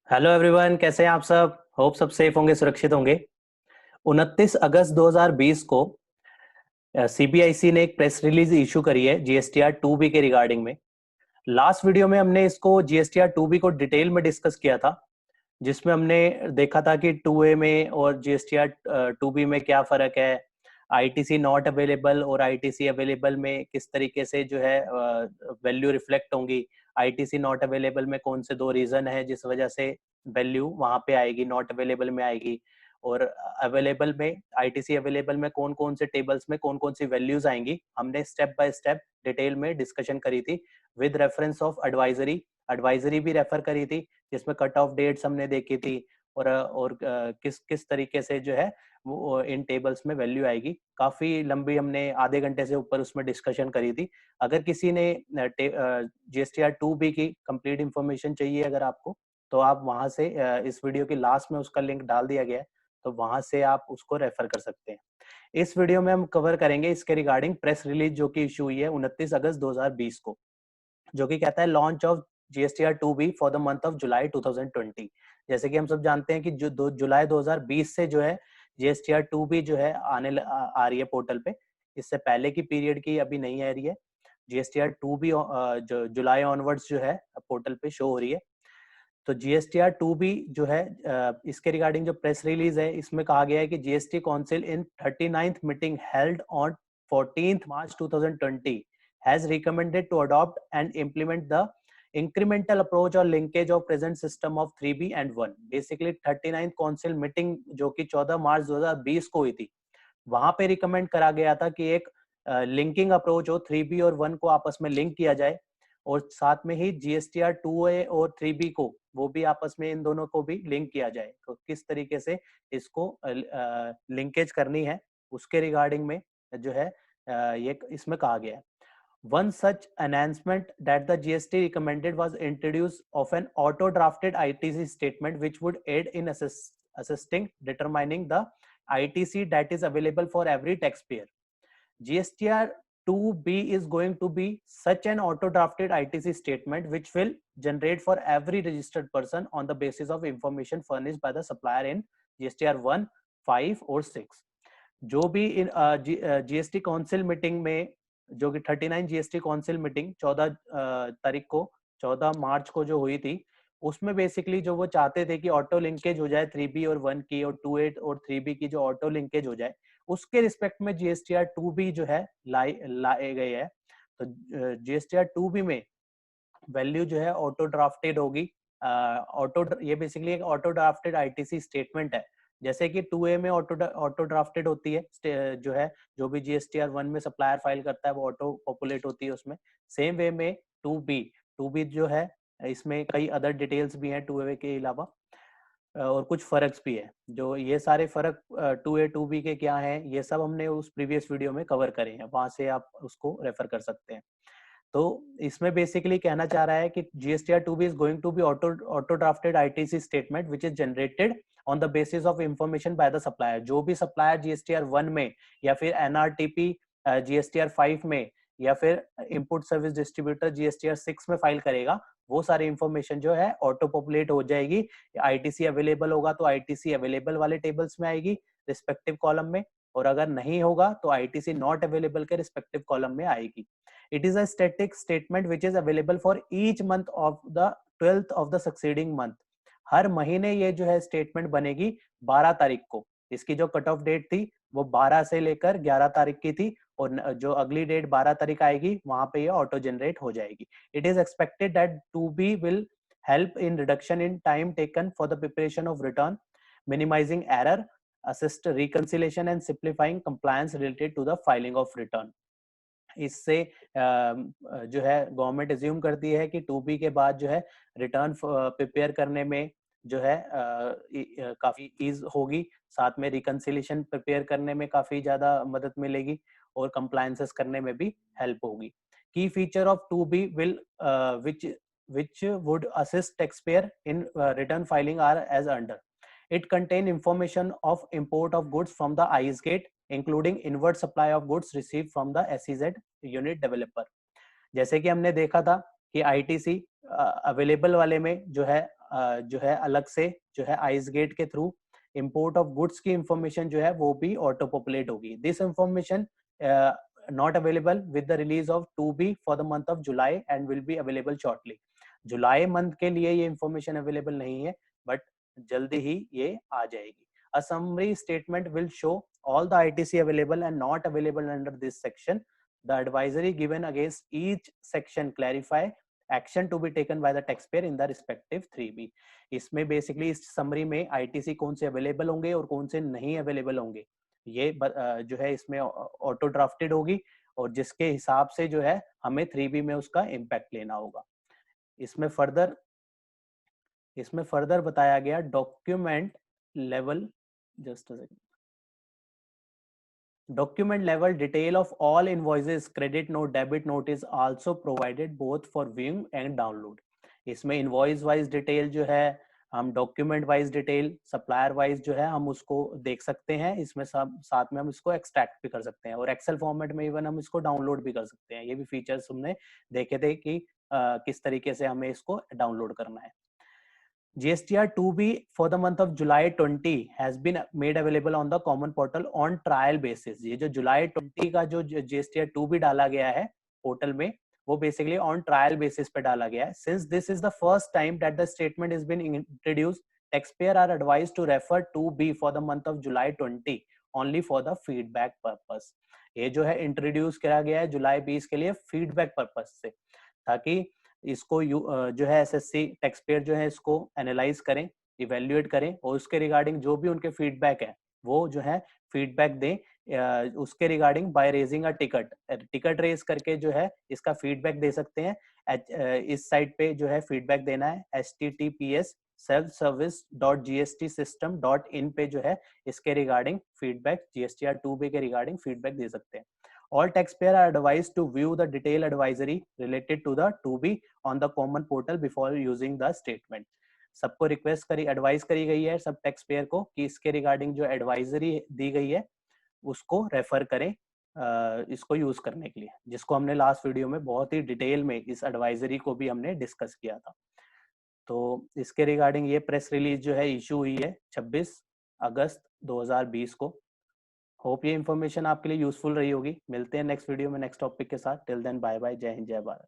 Hello everyone, कैसे हैं आप सब। होप सब सेफ होंगे, सुरक्षित होंगे। 29 अगस्त 2020 को सीबीआईसी ने एक प्रेस रिलीज इशू करी है जीएसटीआर 2B के रिगार्डिंग में। लास्ट वीडियो में हमने इसको जीएसटीआर 2B को डिटेल में डिस्कस किया था, जिसमें हमने देखा था कि 2A में और जीएसटीआर 2B में क्या फर्क है, आईटीसी नॉट अवेलेबल और आईटीसी अवेलेबल में किस तरीके से जो है वैल्यू रिफ्लेक्ट होंगी। आईटीसी नॉट अवेलेबल में कौन से दो रीजन है जिस वजह से वैल्यू वहां पे आएगी, नॉट अवेलेबल में आएगी। और अवेलेबल में, आईटीसी अवेलेबल में कौन कौन से टेबल्स में कौन कौन सी वैल्यूज आएंगी, हमने स्टेप बाय स्टेप डिटेल में डिस्कशन करी थी with reference of advisory. Advisory भी रेफर करी थी जिसमें कट ऑफ डेट्स हमने देखी थी और किस किस तरीके से जो है वो इन टेबल्स में वैल्यू आएगी। काफी लंबी, हमने आधे घंटे से ऊपर उसमें डिस्कशन करी थी। अगर किसी ने जीएसटीआर 2B की कंप्लीट इंफॉर्मेशन चाहिए अगर आपको, तो आप वहां से इस वीडियो की लास्ट में उसका लिंक डाल दिया गया है, तो वहां से आप उसको रेफर कर सकते हैं। इस वीडियो में हम कवर करेंगे इसके रिगार्डिंग प्रेस रिलीज जो कि इशू हुई है 29 अगस्त 2020 को, जो कि कहता है launch of GSTR 2B for the month of July 2020। जैसे कि हम सब जानते हैं कि जो जुलाई 2020 से जो है जीएसटीआर 2B जो है आ रही है पोर्टल पे। इससे पहले की पीरियड की अभी नहीं आ रही है। जीएसटीआर 2B जो जुलाई ऑनवर्ड्स जो है पोर्टल पे शो हो रही है। तो जीएसटीआर 2B जो है इसके रिगार्डिंग जो प्रेस रिलीज है, इसमें कहा गया है कि GST council in 39th meeting held on 14th March 2020 has recommended to adopt and implement the incremental approach or linkage of present system of 3B and 1। Basically 39th council meeting जो कि 14 मार्च 2020 को हुई थी, वहां पे रिकमेंड करा गया था कि एक लिंकिंग अप्रोच हो, 3B और 1 को आपस में लिंक किया जाए, और साथ में ही जीएसटीआर 2A और 3B को वो भी आपस में, इन दोनों को भी लिंक किया जाए। तो किस तरीके से इसको लिंकेज करनी है उसके रिगार्डिंग में जो है ये इसमें कहा गया है। One such enhancement that the GST recommended was introduce of an auto-drafted ITC statement, which would aid in assisting determining the ITC that is available for every taxpayer. GSTR 2B is going to be such an auto-drafted ITC statement which will generate for every registered person on the basis of information furnished by the supplier in GSTR 1, 5 और 6। जो भी in GST council meeting में, जो कि 39 GST council meeting 14 तारीख को, 14 मार्च को जो हुई थी, उसमें बेसिकली जो वो चाहते थे कि ऑटो लिंकेज हो जाए 3B और 1 की, और 2A और 3B की जो ऑटो लिंकेज हो जाए, उसके रिस्पेक्ट में जीएसटीआर 2B जो है लाए गए है। तो जीएसटीआर 2B में वैल्यू जो है ऑटो ड्राफ्टेड होगी। ये बेसिकली एक ऑटो ड्राफ्टेड आईटीसी स्टेटमेंट है। जैसे कि 2A में ऑटो ड्राफ्टेड होती है जो है, जो भी जीएसटीआर 1 में सप्लायर फाइल करता है वो ऑटो पॉपुलेट होती है उसमें। सेम वे में 2B जो है, इसमें कई अदर डिटेल्स भी हैं 2A के अलावा, और कुछ फर्क भी है। जो ये सारे फर्क 2A 2B के क्या हैं, ये सब हमने उस प्रीवियस वीडियो में कवर करे हैं, वहां से आप उसको रेफर कर सकते हैं। तो इसमें बेसिकली कहना चाह रहा है कि GSTR 2B is going to be auto drafted ITC statement which is generated on the basis of information by the supplier. जो भी सप्लायर जीएसटीआर 1 में या फिर एनआरटीपी जीएसटीआर 5 में या फिर इनपुट सर्विस डिस्ट्रीब्यूटर जीएसटीआर 6 में फाइल करेगा, वो सारी इंफॉर्मेशन जो है ऑटो पॉपुलेट हो जाएगी। आईटीसी अवेलेबल होगा तो आईटीसी अवेलेबल वाले टेबल्स में आएगी रिस्पेक्टिव कॉलम में, और अगर नहीं होगा तो आईटीसी नॉट अवेलेबल के रिस्पेक्टिव कॉलम में आएगी। It is a static statement which is available for each month of the 12th of the succeeding month। हर महीने ये जो है स्टेटमेंट बनेगी 12 तारीख को। इसकी जो कट ऑफ डेट थी वो 12 से लेकर 11 तारीख की थी, और जो अगली डेट 12 तारीख आएगी वहां पे ये ऑटो जनरेट हो जाएगी। It is expected that 2B will help in reduction in time taken for the preparation of return, minimizing error, assist reconciliation and simplifying compliance related to the filing of return। इससे जो है government assume करती है कि 2B के बाद जो है रिटर्न प्रिपेयर करने में जो है काफी ईज होगी, साथ में रिकंसिलेशन प्रिपेयर करने में काफी ज्यादा मदद मिलेगी, और कंप्लायंसेस करने में भी हेल्प होगी। की feature of 2B will which would assist taxpayer in return filing are as under। It contain information of import of goods from the ICE gate, including inward supply of goods received from the SEZ unit developer. जैसे कि हमने देखा था कि ITC available वाले में जो है जो है अलग से जो है आइस गेट के थ्रू इंपोर्ट ऑफ गुड्स की इंफॉर्मेशन जो है वो भी ऑटो पॉपुलेट होगी. This information not available with the release of 2B for the month of July and will be available shortly. July month के लिए ये इंफॉर्मेशन अवेलेबल नहीं है, बट जल्दी ही ये आ जाएगी. A summary statement will show all the ITC available and not available under this section. The advisory given against each section clarify action to be taken by the taxpayer in the respective 3B. इसमें basically इस summary में ITC कौन से available होंगे और कौन से नहीं अवेलेबल होंगे ये जो है इसमें ऑटो ड्राफ्टेड होगी और जिसके हिसाब से जो है हमें 3B में उसका इम्पैक्ट लेना होगा. इसमें फर्दर बताया गया document level, just a second, document level detail of all invoices, credit note, debit note is also provided both for viewing and download. इसमें invoice wise detail जो है हम document wise detail, supplier wise जो है हम उसको देख सकते हैं. इसमें सब साथ में हम इसको extract भी कर सकते हैं और Excel format में even हम इसको download भी कर सकते हैं. ये भी features हमने देखे थे कि किस तरीके से हमें इसको download करना है. GSTR 2B for the month of July 20 has been made available on the common portal on trial basis. ये जो जुलाई 20 का जो GSTR 2B डाला गया है पोर्टल में वो बेसिकली ऑन ट्रायल बेसिस पे डाला गया है. Since this is the first time that the statement has been introduced, taxpayer are advised to refer 2B for the month of July 20 only for the feedback purpose. ये जो है introduce करा गया है जुलाई 20 के लिए फीडबैक पर्पज से, ताकि इसको जो है एसएससी टैक्स पेयर जो है इसको एनालाइज करें, इवेल्युएट करें और उसके रिगार्डिंग जो भी उनके फीडबैक है वो जो है फीडबैक दें. उसके regarding by raising a ticket raise करके जो है इसका फीडबैक दे सकते हैं. इस साइट पे जो है फीडबैक देना है https selfservice.gstsystem.in पे जो है इसके रिगार्डिंग फीडबैक GSTR 2B के रिगार्डिंग फीडबैक दे सकते हैं. All taxpayers are advised to view the detailed advisory related to the 2B on the common portal before using the statement. सबको रिक्वेस्ट करी, एडवाइस करी गई है सब टैक्स पेयर को कि इसके रिगार्डिंग जो एडवाइजरी दी गई है उसको रेफर करें इसको यूज करने के लिए, जिसको हमने लास्ट वीडियो में बहुत ही डिटेल में इस एडवाइजरी को भी हमने डिस्कस किया था. तो इसके रिगार्डिंग ये प्रेस रिलीज जो है इशू हुई है 26 अगस्त 2020 को. होप ये इन्फॉर्मेशन आपके लिए यूजफुल रही होगी. मिलते हैं नेक्स्ट वीडियो में नेक्स्ट टॉपिक के साथ. Till then bye bye. जय हिंद, जय भारत.